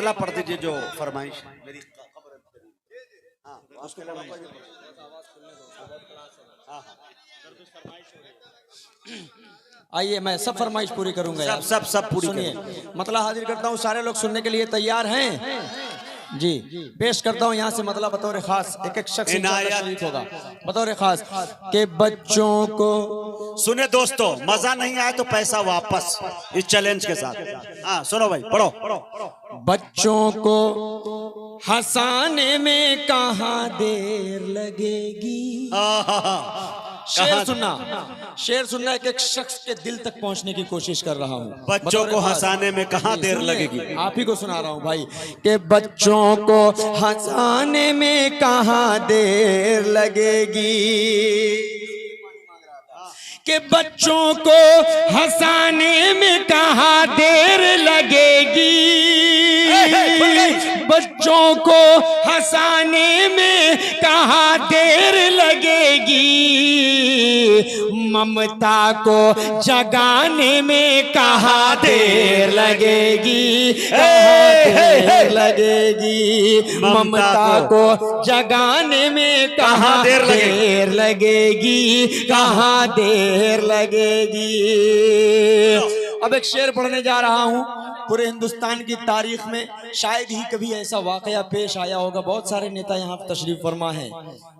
अगला पढ़ दीजिए जो फरमाइश मेरी आइए मैं सब फरमाइश पूरी करूंगा यार। सब पूरी सुनिए, मतलब हाजिर करता हूँ, सारे लोग सुनने के लिए तैयार हैं जी। पेश करता हूँ यहाँ से मतलब बतौर खास एक एक शख्स शरीक होगा बतौर खास के बच्चों को। सुने दोस्तों, मजा नहीं आया तो पैसा वापस इस चैलेंज के साथ। हाँ सुनो भाई, पढ़ो। बच्चों को हंसाने में कहाँ देर लगेगी। शेर सुनना एक एक शख्स के दिल तक पहुंचने की कोशिश कर रहा हूँ। बच्चों को हंसाने में कहाँ देर लगेगी, आप ही को सुना रहा हूँ भाई कि बच्चों को हंसाने में कहाँ देर लगेगी, कि बच्चों को हंसाने में कहाँ देर लगेगी, बच्चों को हंसाने में कहाँ देर लगेगी, ममता को जगाने में कहाँ देर लगेगी, देर लगेगी, ममता को जगाने में कहाँ देर लगेगी, कहाँ देर लगेगी। अब एक शेर पढ़ने जा रहा हूँ। पूरे हिंदुस्तान की तारीख में शायद ही कभी ऐसा वाकया पेश आया होगा। बहुत सारे नेता यहाँ पर तशरीफ फरमा हैं,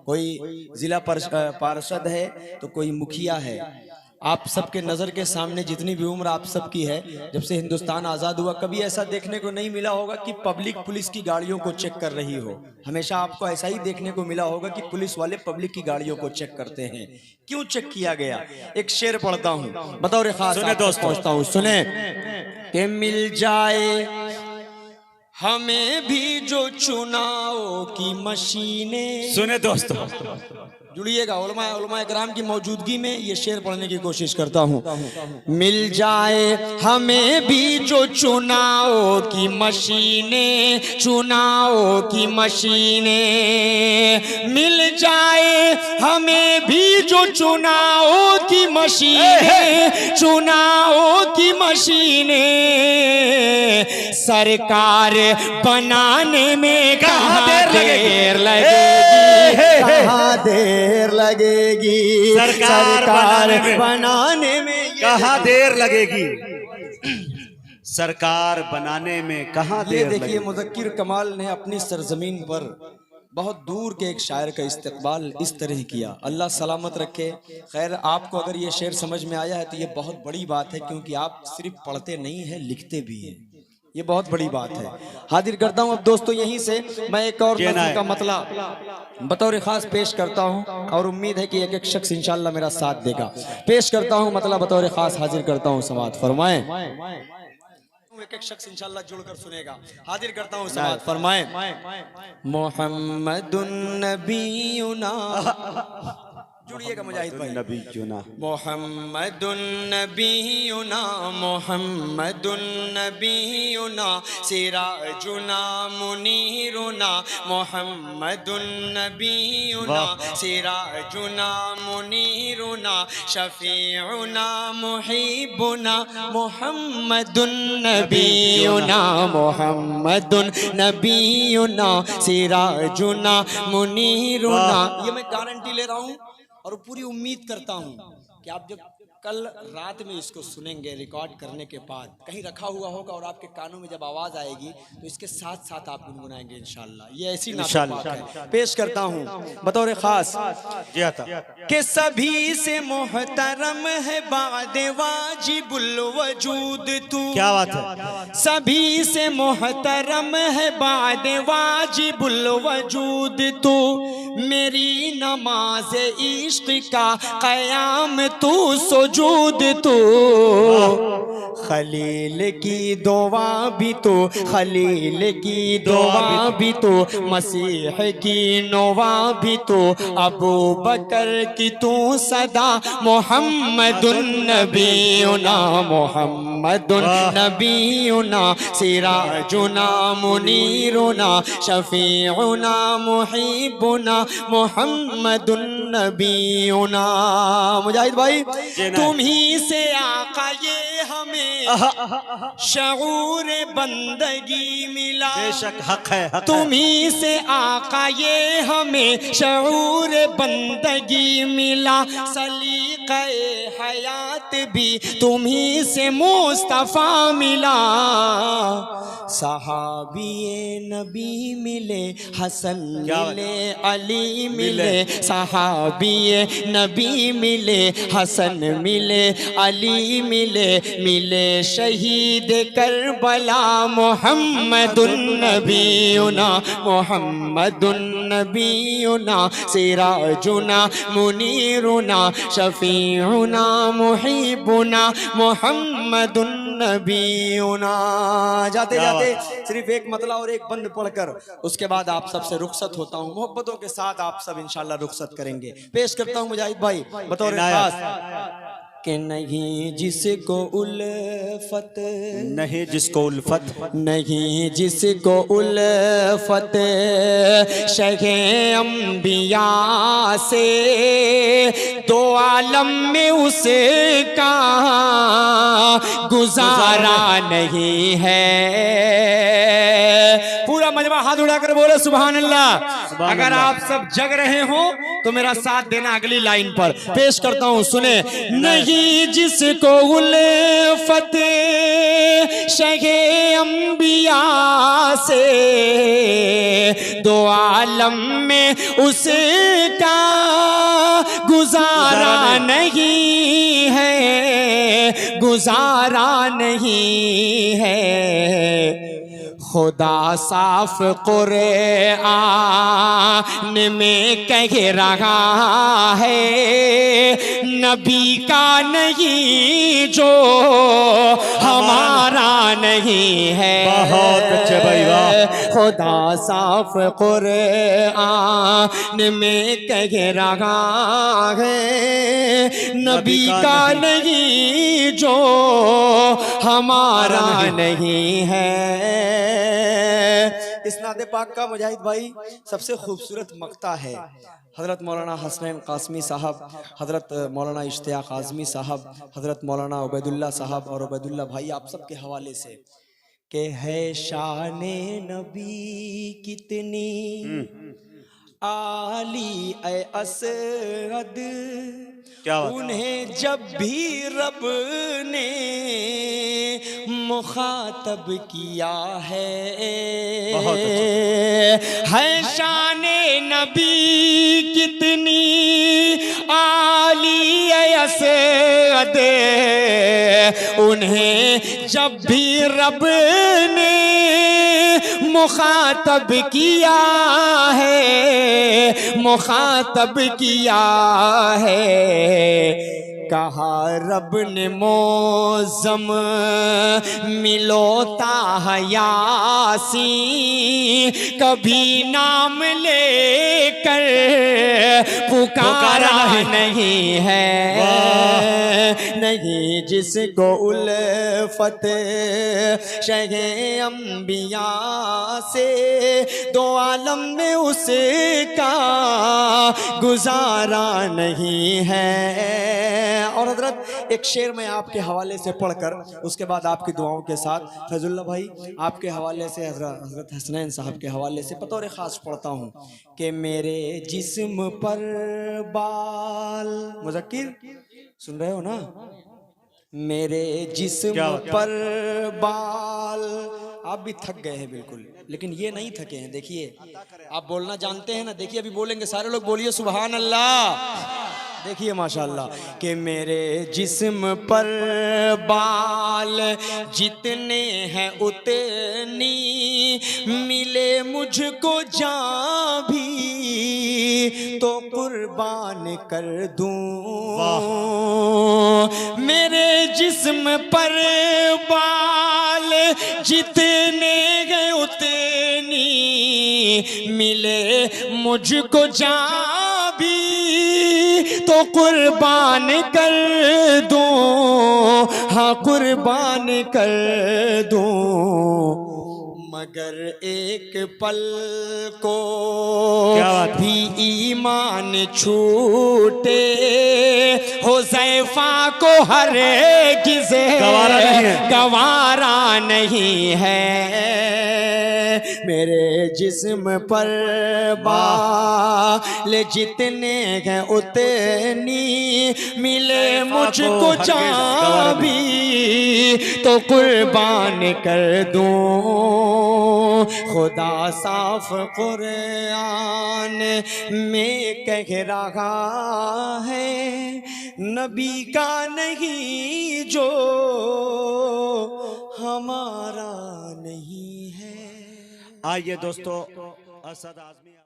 कोई जिला पार्षद है तो कोई मुखिया है। आप सबके नज़र के सामने जितनी भी उम्र आप सबकी है, जब से हिंदुस्तान आज़ाद हुआ कभी ऐसा देखने को नहीं मिला होगा कि पब्लिक पुलिस की गाड़ियों को चेक कर रही हो। हमेशा आपको ऐसा ही देखने को मिला होगा कि पुलिस वाले पब्लिक की गाड़ियों को चेक करते हैं। क्यों चेक किया गया? एक शेर पढ़ता हूँ बतौर खास पहुँचता हूँ। सुने कि मिल जाए हमें भी जो चुनाव की मशीनें। सुने दोस्तों, जुड़िएगा, उलमा इकराम की मौजूदगी में ये शेर पढ़ने की कोशिश करता हूँ। मिल जाए हमें भी जो चुनाव की मशीनें, चुनाव की मशीनें, मिल जाए हमें भी जो चुनाव की मशीनें, चुनाव की मशीनें, सरकार बनाने में कहाँ देर लगेगी, कहाँ देर लगेगी, सरकार बनाने में कहाँ देर लगेगी, सरकार बनाने में कहाँ देर लगेगी। देखिए, मुज़क्किर कमाल ने अपनी सरजमीन पर बहुत दूर के एक शायर का इस्तकबाल इस तरह किया। अल्लाह सलामत रखे। खैर, आपको अगर ये शेर समझ में आया है तो ये बहुत बड़ी बात है, क्योंकि आप सिर्फ पढ़ते नहीं हैं, लिखते भी हैं। ये बहुत बड़ी बात है। हाजिर करता हूँ अब दोस्तों, यहीं से मैं एक और नज़्म का मतलब बतौर खास पेश करता हूँ, और उम्मीद है कि एक एक शख्स इंशाल्लाह मेरा साथ देगा। पेश करता हूँ मतलब बतौर खास हाजिर करता हूँ, समाअत फरमाएं। एक एक शख्स इंशाल्लाह जुड़कर सुनेगा। हाजिर करता हूँ, समाअत फरमाएं। मोहम्मदुन नबीयुना, जुड़िएगा मुजाहिद भाई। नबीयुना मोहम्मदुन नबीयुना, मोहम्मदुन नबीयुना, सिराजुना मुनीरुना, मोहम्मदुन नबीयुना, सिराजुना मुनीरुना, शफीउना मुहिब्बुना, मोहम्मदुन नबीयुना, मोहम्मदुन नबीयुना, सिराजुना मुनीरुना। ये मैं गारंटी ले रहा हूँ और पूरी उम्मीद करता हूं कि आप जब कल रात में इसको सुनेंगे रिकॉर्ड करने के बाद, कहीं रखा हुआ होगा और आपके कानों में जब आवाज आएगी तो इसके साथ साथ आप गुनगुनाएंगे इंशाल्लाह। ये ऐसी नात है। पेश करता हूं बतौर खास कि सभी से मोहतरम है बाद वाजिबुल वजूद तू। क्या बात है। सभी से मोहतरम है बाद वाजिबुल वजूद तू, मेरी नमाज इश्क का क़याम तू, सुजूद तू, खलील की दुआ भी तो, खलील की दुआ भी तो, मसीह की नवा भी तो, अबू बकर की तू सदा, मोहम्मदुन नबीयुना, मोहम्मद मुहम्मदुन नबीयुना सिराजुना मुनीरुना शफीउना मुहिब्बुना मुहम्मदुन नबीयुना। मुजाहिद भाई, तुम्ही से आका ये हमें शऊर बंदगी मिला, बेशक हक है, हक है। तुम्ही से आका ये हमें शऊर बंदगी मिला, सलीक़े हयात भी तुम्ही से मुस्तफ़ा मिला। सहाबिये नबी मिले, हसन मिले, अली मिले, सहाबिये नबी मिले, हसन मिले, अली मिले, मिले शहीद करबला मुहम्मदुन नबीयुना मुहम्मदुन नबीयुना सिराजुना मुनीरुना शफीउना मुहिब्बुना मुहम्मदुन नबीयुना। जाते जाते सिर्फ एक मतला और एक बंद पढ़कर उसके बाद आप सबसे रुखसत होता हूँ। मोहब्बतों के साथ आप सब इंशाल्लाह रुखसत करेंगे। पेश करता हूँ मुजाहिद भाई बतौर खास कि नहीं जिसको उल्फत, नहीं जिसको उल्फत, नहीं जिसको उल्फत शहे अंबिया से, दो आलम में उसका गुजारा नहीं है। पूरा मजमा हाथ उठाकर बोले सुभान अल्लाह। अगर आप सब जग रहे हो तो मेरा साथ देना अगली लाइन पर। पेश करता हूं, सुने। नहीं जिसको उल्फत शगे अंबिया से, दो आलम में उसका गुजारा नहीं है, गुजारा नहीं है। खुदा साफ कुरआन में कह रहा है, नबी का नहीं जो हमारा नहीं है। बहुत अच्छे भाई, वाह। खुदा साफ कुरआन में कह रहा है, नबी का नहीं जो हमारा नहीं है। इस्नाद पाक का मुजाहिद भाई सबसे खूबसूरत मक्ता है हज़रत मौलाना हसनैन कासमी साहब, हज़रत मौलाना इश्तियाक आज़मी साहब, हज़रत मौलाना उबैदुल्लाह साहब और उबैदुल्लाह भाई आप सबके हवाले से कि है शाने नबी कितनी आली ए असद, उन्हें जब भी रब ने मुखातब किया है शाने नबी कितनी आली असद, उन्हें जब भी रब ने मुखातब किया है, मुखातब किया है। कहा रब ने मौज़म मिलोता है यासी, कभी नाम लेकर पुकारा नहीं है। नहीं जिसको उल्फत शहे अंबिया से, दो आलम में उसका गुजारा नहीं है। और हजरत एक शेर मैं आपके हवाले से पढ़कर उसके बाद आपकी दुआओं के साथ फैजुल्लाह भाई आपके हवाले से हजरत हसनैन साहब के हवाले से बतौर खास पढ़ता हूँ कि मेरे जिस्म पर बाल, मुज़क्किर सुन रहे हो ना, मेरे जिस्म पर बाल। आप भी थक गए हैं बिल्कुल, लेकिन ये नहीं थके हैं। देखिए आप बोलना जानते हैं ना, देखिए अभी बोलेंगे सारे लोग, बोलिए सुभान अल्लाह। देखिए माशाल्लाह कि मेरे जिस्म पर बाल जितने हैं उतनी मिले मुझको जान भी तो कुर्बान कर दूं। मेरे जिस्म पर बाल जितने गए उतनी मिले मुझको जान भी तो कुर्बान कर दूं, हाँ कुर्बान कर दूं, मगर एक पल को क्या बात है? भी ईमान छूटे हुज़ैफा को हरगिज़ गवारा नहीं है। गवारा नहीं है। मेरे जिस्म पर बाल जितने हैं उतनी मिले मुझको चाबी तो कुर्बान कर दूं। खुदा साफ कुरान में कह रहा है नबी का नहीं जो हमारा नहीं है। आइए दोस्तों, असद आजमी